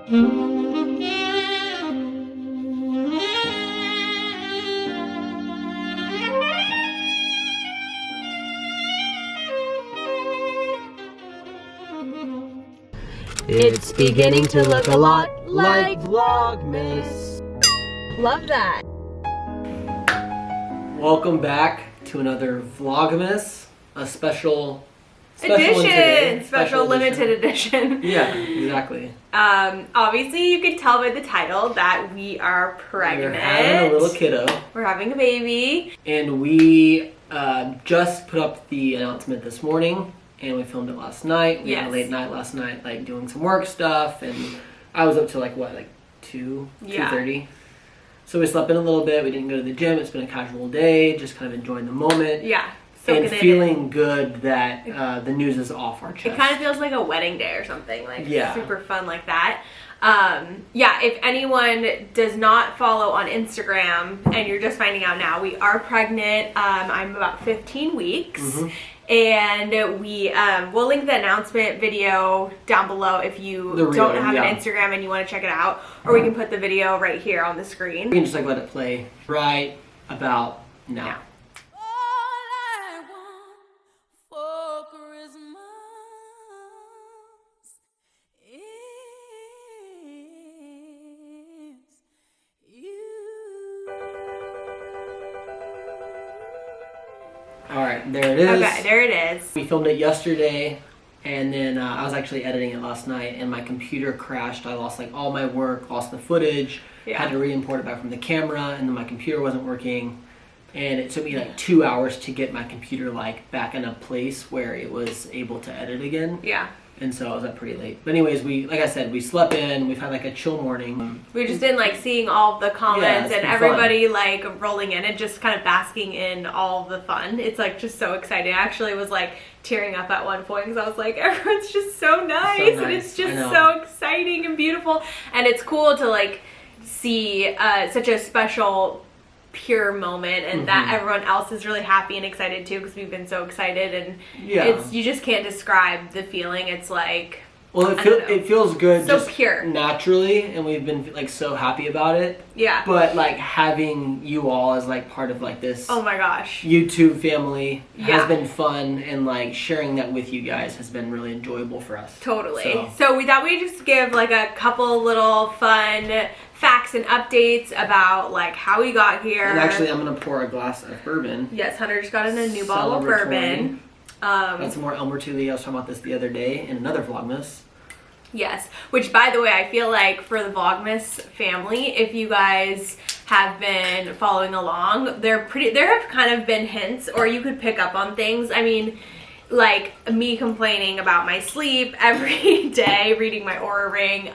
It's beginning to look a lot like Vlogmas. Love that. Welcome back to another Vlogmas, a special edition, special limited edition. Yeah, exactly. Obviously you could tell by the title that we are pregnant. We're having a little kiddo. We're having a baby. And we just put up the announcement this morning. And we filmed it last night. We had a late night last night, like doing some work stuff, and I was up till like 2:30. So we slept in a little bit. We didn't go to the gym. It's been a casual day, just kind of enjoying the moment. Yeah. And feeling good that the news is off our chest. It kind of feels like a wedding day or something, like super fun like that. If anyone does not follow on Instagram and you're just finding out now, we are pregnant. I'm about 15 weeks. Mm-hmm. And we'll link the announcement video down below if you don't have an Instagram and you want to check it out, or we can put the video right here on the screen. We can just like let it play right about now. Alright, there it is. Okay, there it is. We filmed it yesterday, and then I was actually editing it last night, and my computer crashed. I lost like all my work, lost the footage, had to re-import it back from the camera, and then my computer wasn't working. And it took me like 2 hours to get my computer like back in a place where it was able to edit again. Yeah. And so I was up pretty late. But anyways, like I said, we slept in. We've had like a chill morning. We've just been like seeing all the comments and everybody like rolling in and just kind of basking in all the fun. It's like just so exciting. I actually was like tearing up at one point because I was like, everyone's just so nice. And it's just so exciting and beautiful. And it's cool to like see such a special pure moment, and that everyone else is really happy and excited too, because we've been so excited, and it's, you just can't describe the feeling. It's like, well, it feels good, so just pure naturally, and we've been like so happy about it. Yeah. But like having you all as like part of like this, oh my gosh, YouTube family has been fun, and like sharing that with you guys has been really enjoyable for us. Totally. So we thought we'd just give like a couple little fun facts and updates about like how we got here. And actually, I'm gonna pour a glass of bourbon. Yes, Hunter just got in a new bottle of bourbon. Got some more Elmer Tully. I was talking about this the other day in another Vlogmas. Yes, which by the way, I feel like for the Vlogmas family, if you guys have been following along, there have kind of been hints, or you could pick up on things. I mean, like me complaining about my sleep every day, reading my Aura Ring,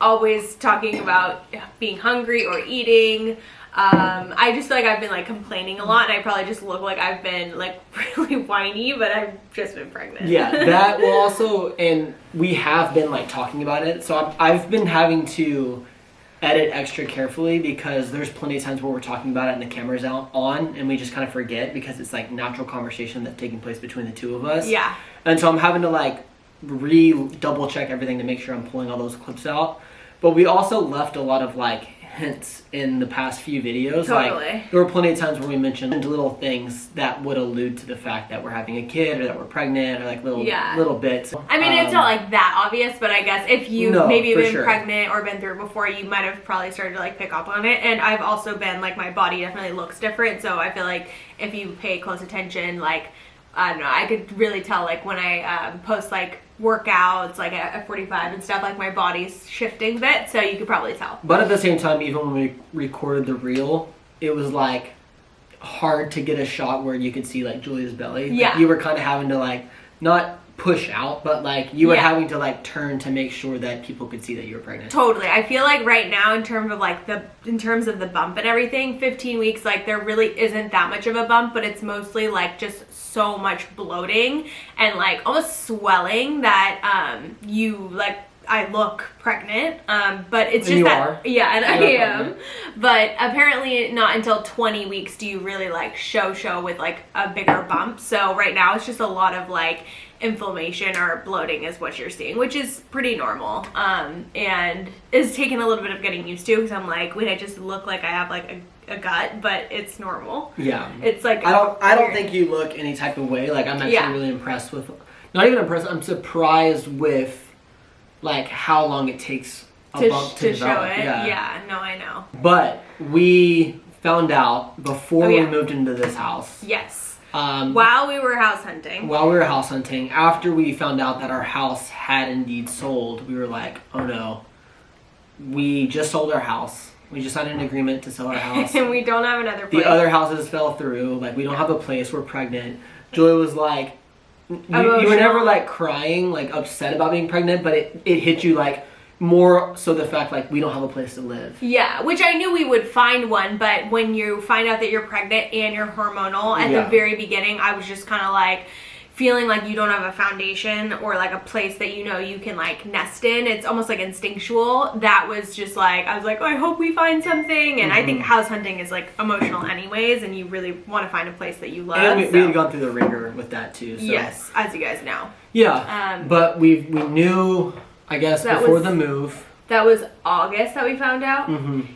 always talking about being hungry or eating. I just feel like I've been like complaining a lot, and I probably just look like I've been like really whiny, but I've just been pregnant. Yeah, that will also, and we have been like talking about it. So I've been having to edit extra carefully, because there's plenty of times where we're talking about it and the camera's on, and we just kind of forget, because it's like natural conversation that's taking place between the two of us. Yeah. And so I'm having to like double check everything to make sure I'm pulling all those clips out. But we also left a lot of like hints in the past few videos. Totally. Like there were plenty of times where we mentioned little things that would allude to the fact that we're having a kid, or that we're pregnant, or like little bits. I mean, it's not like that obvious, but I guess if you've maybe been pregnant or been through it before, you might have probably started to like pick up on it. And I've also been like, my body definitely looks different, so I feel like if you pay close attention, like I don't know, I could really tell like when I post like workouts like at 45 and stuff, like my body's shifting a bit, so you could probably tell. But at the same time, even when we recorded the reel, it was like hard to get a shot where you could see like Julia's belly. Yeah. Like, you were kind of having to like not push out, but like you were having to like turn to make sure that people could see that you were pregnant. Totally. I feel like right now, in terms of the bump and everything, 15 weeks, like there really isn't that much of a bump, but it's mostly like just so much bloating and like almost swelling that you like I look pregnant, but it's And just you that, are. yeah, and I You are am. pregnant. But apparently, not until 20 weeks do you really like show with like a bigger bump. So right now, it's just a lot of like inflammation or bloating is what you're seeing, which is pretty normal, and is taking a little bit of getting used to because I'm like, wait, I just look like I have like a gut, but it's normal. Yeah. It's like I don't weird. think you look any type of way. Like I'm actually Yeah. really impressed with. Not even impressed. I'm surprised with like how long it takes a bump to show develop. it. Yeah, no, I know. But we found out before Oh, yeah. we moved into this house. Yes. Um, While we were house hunting. While we were house hunting, after we found out that our house had indeed sold, we were like, oh no. We just sold our house. We just signed an agreement to sell our house. And we don't have another place. The other houses fell through. Like, we don't have a place. We're pregnant. Julia was like, you were Emotional. never like crying, like upset about being pregnant, but it hit you like more so the fact like we don't have a place to live. Yeah, which I knew we would find one, but when you find out that you're pregnant and you're hormonal at Yeah. the very beginning, I was just kind of like feeling like you don't have a foundation or like a place that you know you can like nest in. It's almost like instinctual. That was just like, I was like, oh, I hope we find something. And I think house hunting is like emotional anyways, and you really want to find a place that you love. And we had gone through the ringer with that too. So. Yes, as you guys know. Yeah, but we knew, I guess, That before was- the move. That was August that we found out.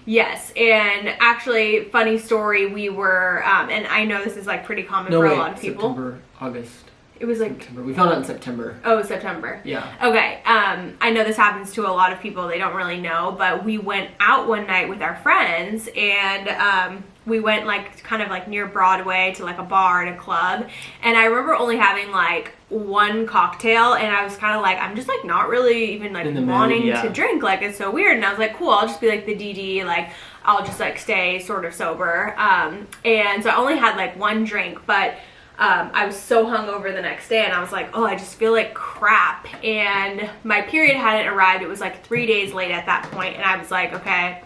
Yes, and actually, funny story. We were, and I know this is like pretty common No, for wait, a lot of people. September, August, It was like, September. We found out in September. oh, September. Yeah. Okay. I know this happens to a lot of people. They don't really know, but we went out one night with our friends, and we went like kind of like near Broadway to like a bar and a club, and I remember only having like one cocktail, and I was kind of like, I'm just like not really even like In the mood, wanting yeah. to drink. Like, it's so weird. And I was like, cool, I'll just be like the DD, like I'll just like stay sort of sober. And so I only had like one drink, but I was so hungover the next day, and I was like, oh, I just feel like crap. And my period hadn't arrived. It was like 3 days late at that point, and I was like, okay,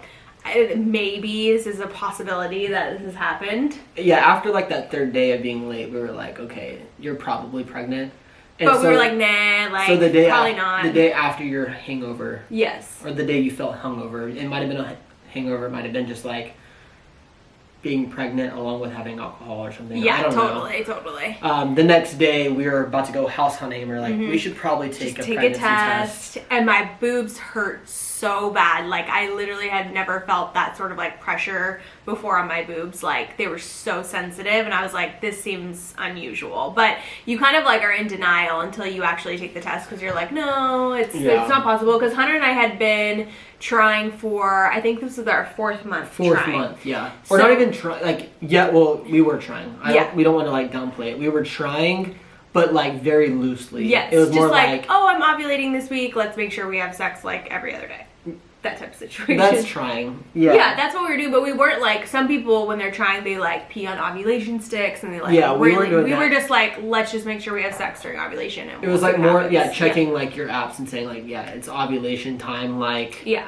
maybe this is a possibility that this has happened. Yeah, after like that third day of being late, we were like, okay, you're probably pregnant. And But we were like, nah, like so the day probably not. The day after your hangover, Yes. or the day you felt hungover, it might have been a hangover. It might have been just like being pregnant along with having alcohol or something. I Yeah, don't totally. know. The next day, we were about to go house hunting, and we were like, we should probably take Just a take a pregnancy test. And my boobs hurt so bad. Like, I literally had never felt that sort of like pressure before on my boobs. Like, they were so sensitive, and I was like, this seems unusual. But you kind of like are in denial until you actually take the test, because you're like, no, it's not possible. Because Hunter and I had been trying for, I think this was our fourth month trying. Yeah. So- Or not even trying, like, yeah, well, we were trying. Yeah. We don't want to, like, downplay it. We were trying, but, like, very loosely. Yes, It was just more like, oh, I'm ovulating this week, let's make sure we have sex like every other day. That type of situation. that's trying. Yeah. Yeah, that's what we were doing, but we weren't like, some people when they're trying, they like pee on ovulation sticks, and they like, Yeah, we really, weren't doing we that. were just like, let's just make sure we have sex during ovulation. And It was, we'll like, see what more, happens. yeah, checking, like, your apps and saying, like, yeah, it's ovulation time, like, Yeah.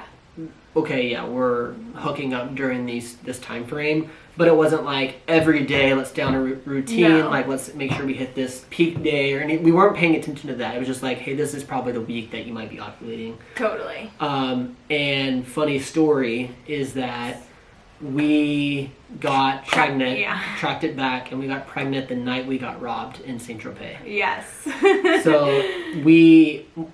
okay, yeah, we're hooking up during this time frame, but it wasn't like every day let's down a routine, No. like let's make sure we hit this peak day, or we weren't paying attention to that. It was just like, hey, this is probably the week that you might be ovulating. Totally. And funny story is that we got pregnant, yeah. tracked it back, and we got pregnant the night we got robbed in Saint Tropez. Yes. So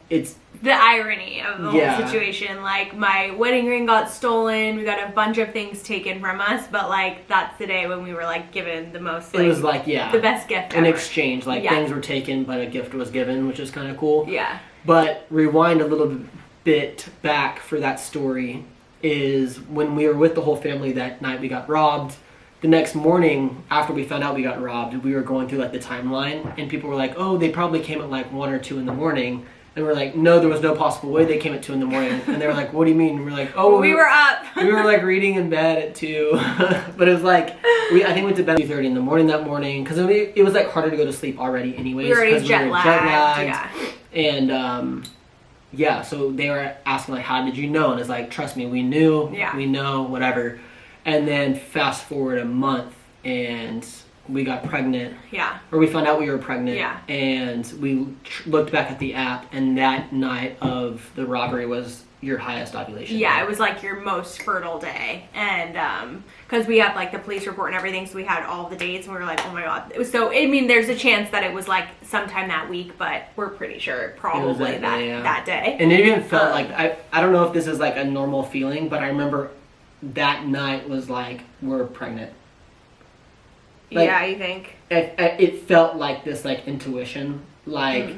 it's the irony of the Yeah. whole situation. Like, my wedding ring got stolen, we got a bunch of things taken from us, but like, that's the day when we were like given the most, like, it was like, yeah, the best gift an ever. exchange. Like, Yeah. things were taken, but a gift was given, which is kind of cool. Yeah. But rewind a little bit back for that story is when we were with the whole family that night we got robbed. The next morning, after we found out we got robbed, we were going through like the timeline, and people were like, oh, they probably came at like 1 or 2 in the morning. And we're like, no, there was no possible way they came at 2 in the morning. And they were like, what do you mean? And we're like, oh, we were up. we were like reading in bed at 2. But it was like, I think we went to bed at 2:30 in the morning that morning, because it was like harder to go to sleep already anyways. We were already 'cause jet lagged. Yeah. And yeah, so they were asking like, how did you know? And it's like, trust me, we knew. Yeah. We know, whatever. And then fast forward a month, and we got pregnant. Yeah. Or we found out we were pregnant. Yeah. And we looked back at the app, and that night of the robbery was your highest ovulation. Yeah, it was like your most fertile day. And because we have like the police report and everything, so we had all the dates, and we were like, oh my god. It was so, I mean, there's a chance that it was like sometime that week, but we're pretty sure probably that day. And it even felt like, I don't know if this is like a normal feeling, but I remember that night was like, we're pregnant. Like, yeah, you think? It felt like this like intuition. Like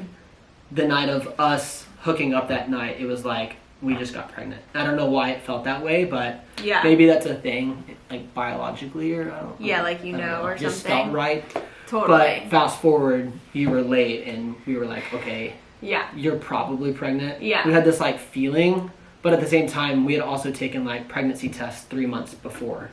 the night of us hooking up that night, it was like, we just got pregnant. I don't know why it felt that way, but maybe that's a thing, like biologically, or I don't know. Yeah, like or just something. felt right. Totally. But fast forward, you were late, and we were like, okay, yeah, you're probably pregnant. Yeah. We had this like feeling, but at the same time, we had also taken like pregnancy tests 3 months before.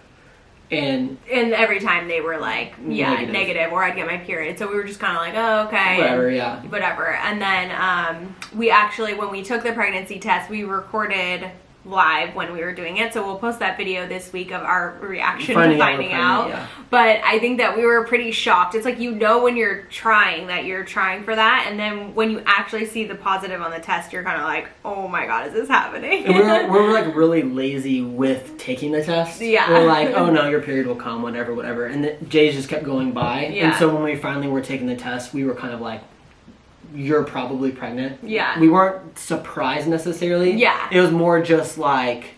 And every time they were like, negative, or I'd get my period. So we were just kind of like, oh, okay. Whatever. And then we actually, when we took the pregnancy test, we recorded live when we were doing it. So we'll post that video this week of our reaction to finding out. Yeah. But I think that we were pretty shocked. It's like, when you're trying that you're trying for that. And then when you actually see the positive on the test, you're kind of like, oh my God, is this happening? And we're like really lazy with taking the test. Yeah. We're like, oh no, your period will come, whatever. And Jay's just kept going by. Yeah. And so when we finally were taking the test, we were kind of like, you're probably pregnant. Yeah. We weren't surprised necessarily. Yeah. It was more just like,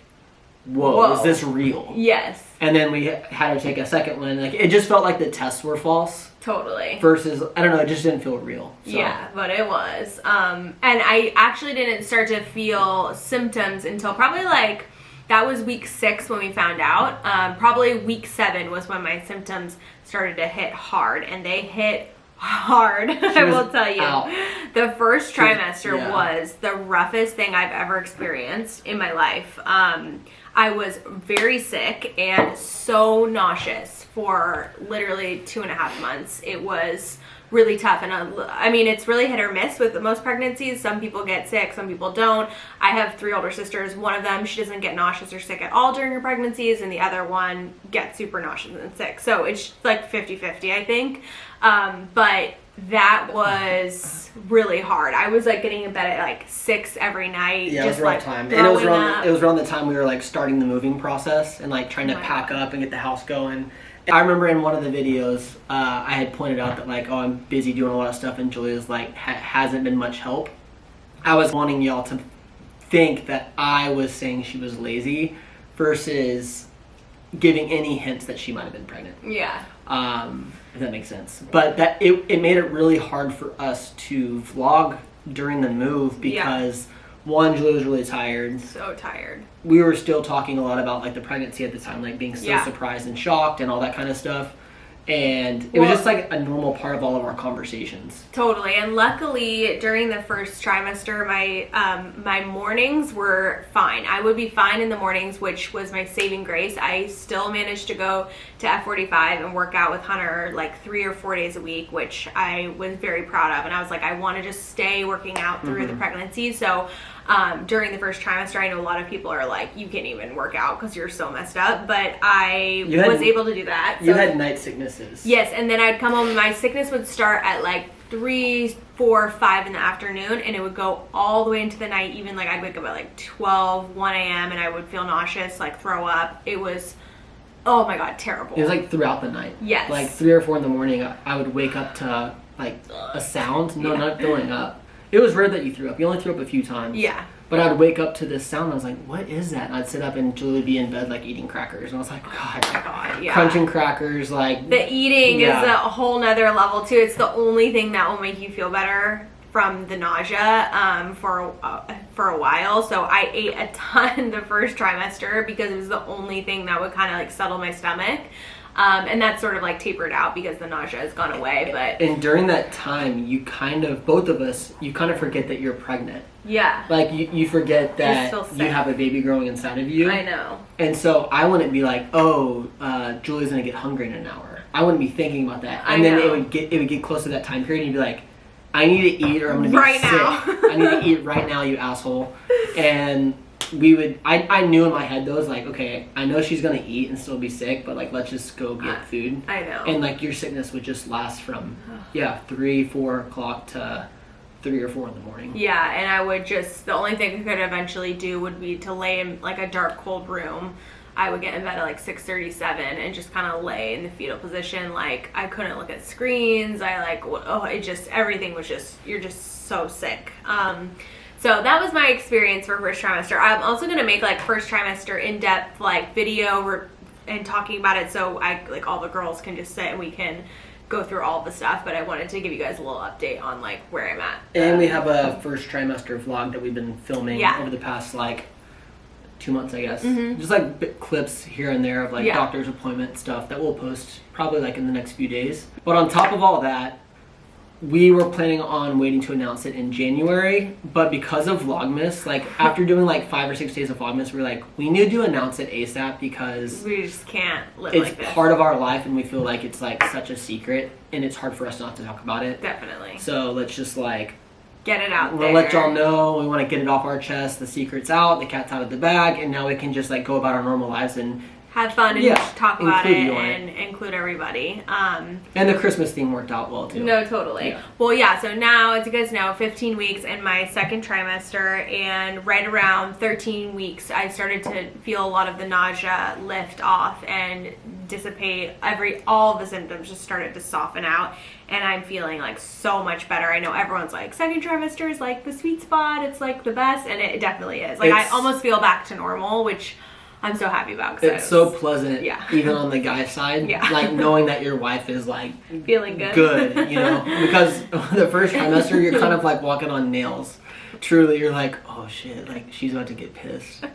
whoa. Is this real? Yes. And then we had to take a second one. Like, it just felt like the tests were false. Totally. Versus, I don't know, it just didn't feel real. So. Yeah, but it was. And I actually didn't start to feel symptoms until probably like, that was week 6 when we found out. Probably week 7 was when my symptoms started to hit hard, and they hit hard. I will tell you. Out. The first trimester was the roughest thing I've ever experienced in my life. I was very sick and so nauseous for literally 2.5 months. It was really tough, and I mean, it's really hit or miss with most pregnancies. Some people get sick, some people don't. I have 3 older sisters. One of them, she doesn't get nauseous or sick at all during her pregnancies, and the other one gets super nauseous and sick. So it's like 50-50, I think. But that was really hard. I was like getting in bed at like 6 every night. Yeah, just it was a rough like time. And it was around the time we were like starting the moving process and like trying to pack up and get the house going. I remember in one of the videos, I had pointed out that like, oh, I'm busy doing a lot of stuff, and Julia's like, hasn't been much help. I was wanting y'all to think that I was saying she was lazy versus giving any hints that she might have been pregnant. Yeah. If that makes sense. But that it made it really hard for us to vlog during the move because one, Julia was really tired. So tired. We were still talking a lot about like the pregnancy at the time, like being so surprised and shocked and all that kind of stuff. And it was just like a normal part of all of our conversations. Totally. And luckily during the first trimester, my mornings were fine. I would be fine in the mornings, which was my saving grace. I still managed to go to F45 and work out with Hunter like 3 or 4 days a week, which I was very proud of. And I was like, I want to just stay working out through the pregnancy. So during the first trimester, I know a lot of people are like, you can't even work out because you're so messed up, but I was able to do that. You had night sicknesses. Yes, and then I'd come home and my sickness would start at like 3, 4, 5 in the afternoon, and it would go all the way into the night. Even like I'd wake up at like 12, 1 a.m. and I would feel nauseous, like throw up. It was, oh my God, terrible. It was like throughout the night. Yes. Like 3 or 4 in the morning, I would wake up to like a sound. No, not throwing up. It was rare that you threw up. You only threw up a few times. Yeah. But I'd wake up to this sound and I was like, what is that? And I'd sit up and Julie would be in bed like eating crackers. And I was like, God, crunching crackers, like. The eating is a whole nother level too. It's the only thing that will make you feel better from the nausea for a while. So I ate a ton the first trimester because it was the only thing that would kind of like settle my stomach. And that's sort of like tapered out because the nausea has gone away. But and during that time, you kind of, both of us, you kind of forget that you're pregnant. Yeah. Like you forget that you have a baby growing inside of you. I know. And so I wouldn't be like, oh, Julie's gonna get hungry in an hour. I wouldn't be thinking about that. And then it would get close to that time period, and you'd be like, I need to eat, or I'm gonna be sick. Now. I need to eat right now, you asshole. And I knew in my head though, like, okay, I know she's gonna eat and still be sick, but like, let's just go get food. I know. And like, your sickness would just last from 3-4 o'clock to 3 or 4 in the morning. Yeah, and I would just, the only thing I could eventually do would be to lay in like a dark, cold room. I would get in bed at like 6:37 and just kind of lay in the fetal position. Like, I couldn't look at screens. I like, everything was just, you're just so sick. So that was my experience for first trimester. I'm also going to make like first trimester in-depth like video and talking about it, so like all the girls can just sit and we can go through all the stuff, but I wanted to give you guys a little update on like where I'm at. And we have a first trimester vlog that we've been filming over the past like 2 months, I guess. Just like clips here and there of like doctor's appointment stuff that we'll post probably like in the next few days. But on top of all that, we were planning on waiting to announce it in January, but because of Vlogmas, like after doing like 5 or 6 days of Vlogmas, we're like, we need to announce it ASAP because we just can't live like this. It's part of our life and we feel like it's like such a secret and it's hard for us not to talk about it. Definitely. So let's just like get it out there. We'll let y'all know. We want to get it off our chest. The secret's out. The cat's out of the bag, and now we can just like go about our normal lives and have fun and talk about it and include everybody. And the Christmas theme worked out well too. No, totally. Yeah. Well, yeah, so now, as you guys know, 15 weeks in my second trimester, and right around 13 weeks, I started to feel a lot of the nausea lift off and dissipate. All of the symptoms just started to soften out, and I'm feeling like so much better. I know everyone's like, second trimester is like the sweet spot. It's like the best, and it definitely is. Like, I almost feel back to normal, which I'm so happy about. It's so pleasant, even on the guy side. Like knowing that your wife is like feeling good. Good, you know, because the first trimester you're kind of like walking on nails. Truly, you're like, oh shit, like she's about to get pissed.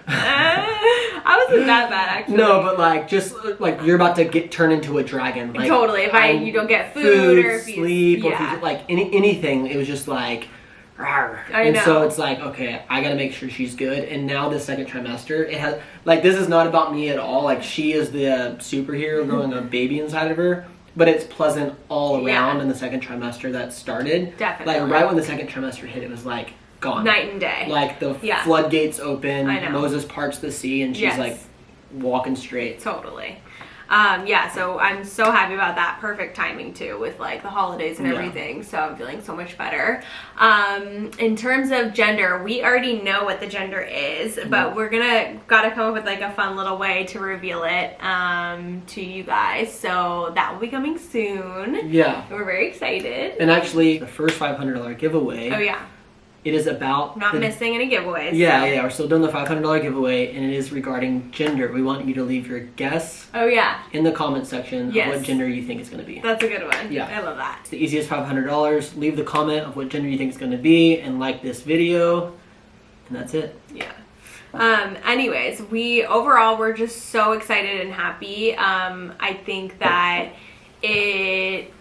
I wasn't that bad actually. No, but like just like you're about to turn into a dragon. Like, totally. If you don't get food or if you sleep or if you, like anything, it was just like. And so it's like, okay, I gotta make sure she's good. And now the second trimester, it has like, this is not about me at all. Like, she is the superhero growing a baby inside of her, but it's pleasant all around in the second trimester that started. Definitely. Like right when the second trimester hit, it was like gone. Night and day. Like the floodgates open. Moses parts the sea, and she's like walking straight. Totally. So I'm so happy about that. Perfect timing too with like the holidays and everything. So I'm feeling so much better. In terms of gender, we already know what the gender is, but we're gotta come up with like a fun little way to reveal it to you guys. So that will be coming soon. Yeah. We're very excited. And actually the first $500 giveaway. Oh yeah. It is about... Not missing any giveaways. Yeah, we're still doing the $500 giveaway, and it is regarding gender. We want you to leave your guess in the comment section of what gender you think it's going to be. That's a good one. Yeah. I love that. It's the easiest $500. Leave the comment of what gender you think it's going to be, and like this video, and that's it. Yeah. Anyways, we're just so excited and happy. I think that it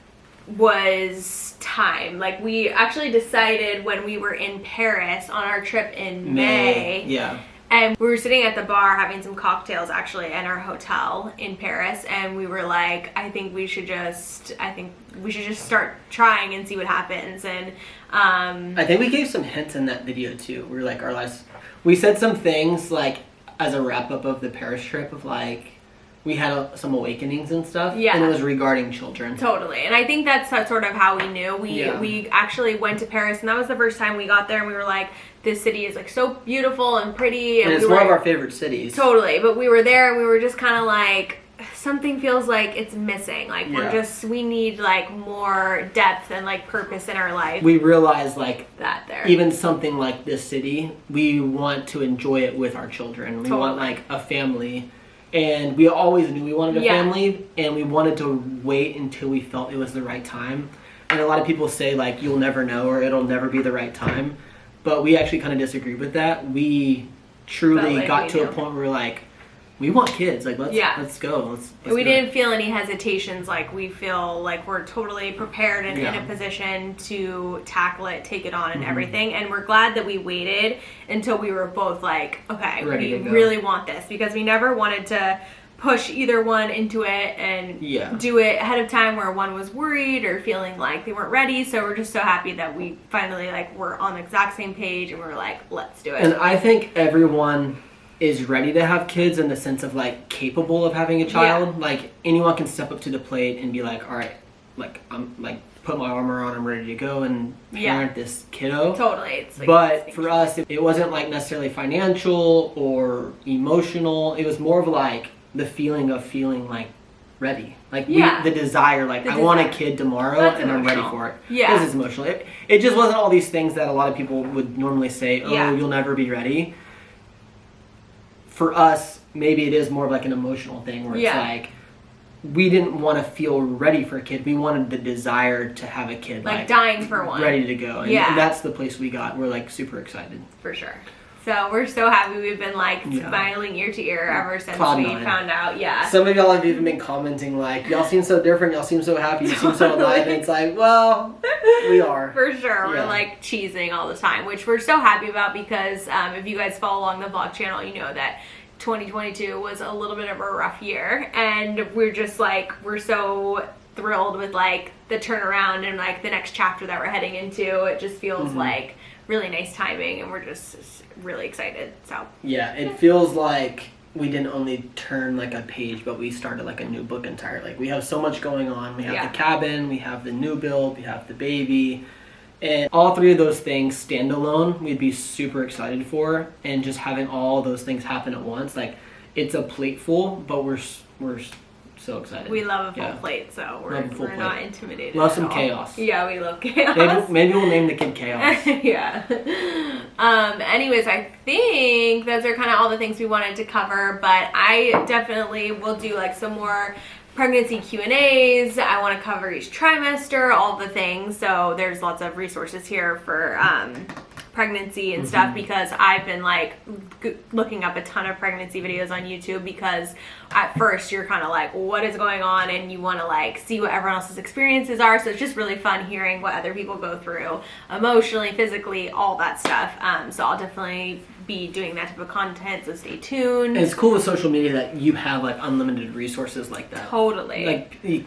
was time. Like, we actually decided when we were in Paris on our trip in May. Yeah. And we were sitting at the bar having some cocktails actually in our hotel in Paris, and we were like, I think we should just start trying and see what happens. And I think we gave some hints in that video too. We were like, we said some things like as a wrap up of the Paris trip of like, we had some awakenings and stuff, and it was regarding children. Totally, and I think that's sort of how we knew. We actually went to Paris, and that was the first time we got there, and we were like, this city is like so beautiful and pretty. And it's one of our favorite cities. Totally, but we were there, and we were just kind of like, something feels like it's missing. Like, we need like more depth and like purpose in our life. We realized like that even something like this city, we want to enjoy it with our children. We want like a family. And we always knew we wanted a family, and we wanted to wait until we felt it was the right time. And a lot of people say, like, you'll never know or it'll never be the right time. But we actually kind of disagree with that. We truly got to a point where we're like, we want kids. Like, let's go. Let's we didn't feel any hesitations. Like, we feel like we're totally prepared and in a position to tackle it, take it on, and everything. And we're glad that we waited until we were both like, okay, we really want this, because we never wanted to push either one into it and do it ahead of time where one was worried or feeling like they weren't ready. So we're just so happy that we finally like were on the exact same page and we're like, let's do it. And I think everyone is ready to have kids in the sense of like capable of having a child. Like anyone can step up to the plate and be like, all right, like I'm like put my armor on, I'm ready to go and parent this kiddo. Totally. It's like, but for us, it wasn't like necessarily financial or emotional. It was more of like the feeling of feeling like ready. Like the desire, like I want a kid tomorrow. That's and emotional. I'm ready for it. Yeah. This is emotional. It just wasn't all these things that a lot of people would normally say, oh, you'll never be ready. For us, maybe it is more of like an emotional thing where it's like, we didn't want to feel ready for a kid. We wanted the desire to have a kid. Like dying for one. Ready to go. And, and that's the place we got. We're like super excited. For sure. So we're so happy. We've been like smiling ear to ear ever since we found out. Yeah. Some of y'all have even been commenting like, y'all seem so different. Y'all seem so happy. You seem so alive. And it's like, well, we are. For sure. We're like cheesing all the time, which we're so happy about because if you guys follow along the vlog channel, you know that 2022 was a little bit of a rough year, and we're just like, we're so thrilled with like the turnaround and like the next chapter that we're heading into. It just feels like really nice timing, and we're just really excited. So yeah, it feels like we didn't only turn like a page, but we started like a new book entirely. Like we have so much going on. We have the cabin, we have the new build, we have the baby. And all three of those things standalone, we'd be super excited for. And just having all those things happen at once, like it's a plate full, but we're so excited. We love a full plate, so we're not intimidated. Love some chaos. Yeah, we love chaos. Maybe we'll name the kid Chaos. Anyways, I think those are kind of all the things we wanted to cover, but I definitely will do like some more pregnancy Q&As. I want to cover each trimester, all the things. So there's lots of resources here for pregnancy and stuff, because I've been like looking up a ton of pregnancy videos on YouTube, because at first you're kind of like, what is going on, and you want to like see what everyone else's experiences are. So it's just really fun hearing what other people go through emotionally, physically, all that stuff. So I'll definitely be doing that type of content, so stay tuned. And it's cool with social media that you have like unlimited resources like that. Totally. Like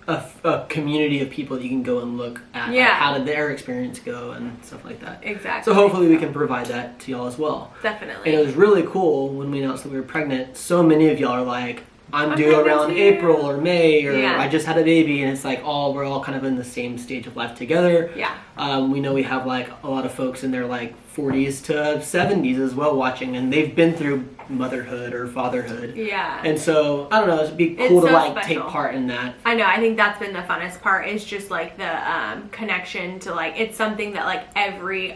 a community of people that you can go and look at like, how did their experience go and stuff like that. Exactly. So hopefully we can provide that to y'all as well. Definitely. And it was really cool when we announced that we were pregnant. So many of y'all are like, I'm due around April or May, or I just had a baby, and it's like we're all kind of in the same stage of life together. Yeah. We know we have like a lot of folks in their like 40s to 70s as well watching, and they've been through motherhood or fatherhood. Yeah. And so I don't know, it'd be cool to like special. Take part in that. I know. I think that's been the funnest part, is just like the connection to like, it's something that like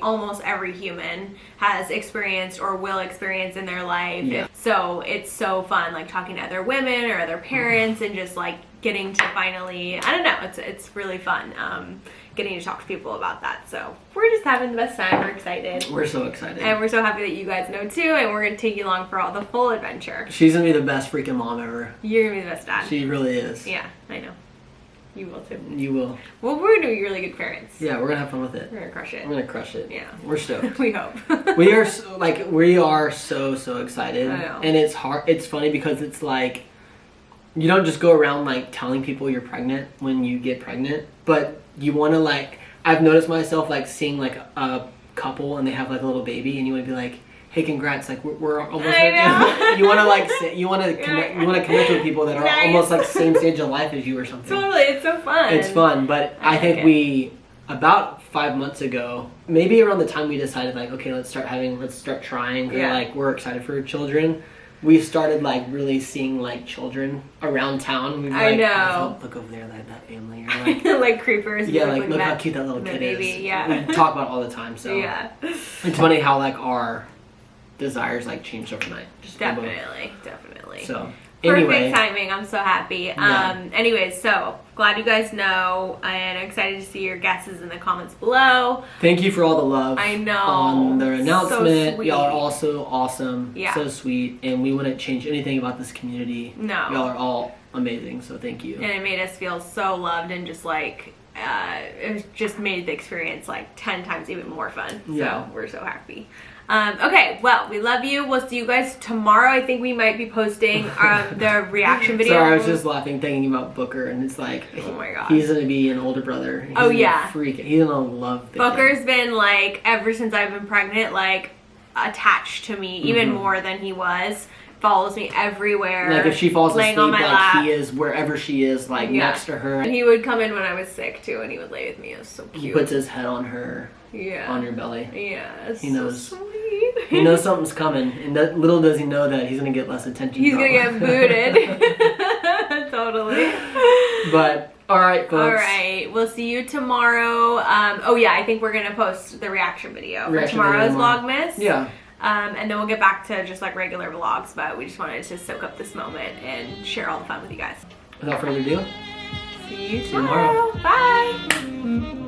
almost every human has experienced or will experience in their life. Yeah. So it's so fun, like talking to other women or other parents and just like getting to finally, I don't know, it's really fun. Getting to talk to people about that. So we're just having the best time. We're excited. We're so excited. And we're so happy that you guys know too, and we're going to take you along for all the full adventure. She's going to be the best freaking mom ever. You're going to be the best dad. She really is. Yeah, I know. You will too. You will. Well, we're going to be really good parents. Yeah, we're going to have fun with it. We're going to crush it. We're going to crush it. Yeah. We're stoked. We hope. we are so excited. I know. And it's hard. It's funny because it's like, you don't just go around like telling people you're pregnant when you get pregnant, but you want to like, I've noticed myself like seeing like a couple and they have like a little baby, and you want to be like, hey, congrats, like we're almost you want to like you want to connect with people that are almost like same stage of life as you or something. Totally. It's so fun. It's fun. But I think we about 5 months ago, maybe around the time we decided like, okay, let's start trying, or like we're excited for children, we started like really seeing like children around town. We'd be I like, know. Oh, look over there, that family. Or like, like creepers. Yeah, like look how cute that little kid baby. is. Yeah. We talk about it all the time. So yeah, it's funny how like our desires like changed overnight. Just definitely. So Perfect timing. I'm so happy. Anyways, so glad you guys know, and I'm excited to see your guesses in the comments below. Thank you for all the love. I know. On the announcement. So y'all are all so awesome. Yeah. So sweet. And we wouldn't change anything about this community. No. Y'all are all amazing. So thank you. And it made us feel so loved, and just like it just made the experience like 10 times even more fun. Yeah. So we're so happy. Okay, well, we love you. We'll see you guys tomorrow. I think we might be posting the reaction video. Sorry, I was just laughing thinking about Booker, and it's like, oh my god, he's gonna be an older brother. He's oh yeah, he's gonna love the Booker's kid. been like, ever since I've been pregnant, like attached to me even more than he was. Follows me everywhere. Like if she falls asleep, on my lap. he is wherever she is, like next to her. And he would come in when I was sick too, and he would lay with me. It was so cute. He puts his head on her, on your belly. Yeah, he knows. So sweet. He knows something's coming, and little does he know that he's gonna get less attention. He's gonna get booted. Totally. But all right, folks. All right, we'll see you tomorrow. Oh yeah, I think we're gonna post the reaction video for tomorrow's Vlogmas. Yeah. And then we'll get back to just like regular vlogs, but we just wanted to soak up this moment and share all the fun with you guys. Without further ado, see you tomorrow. Bye.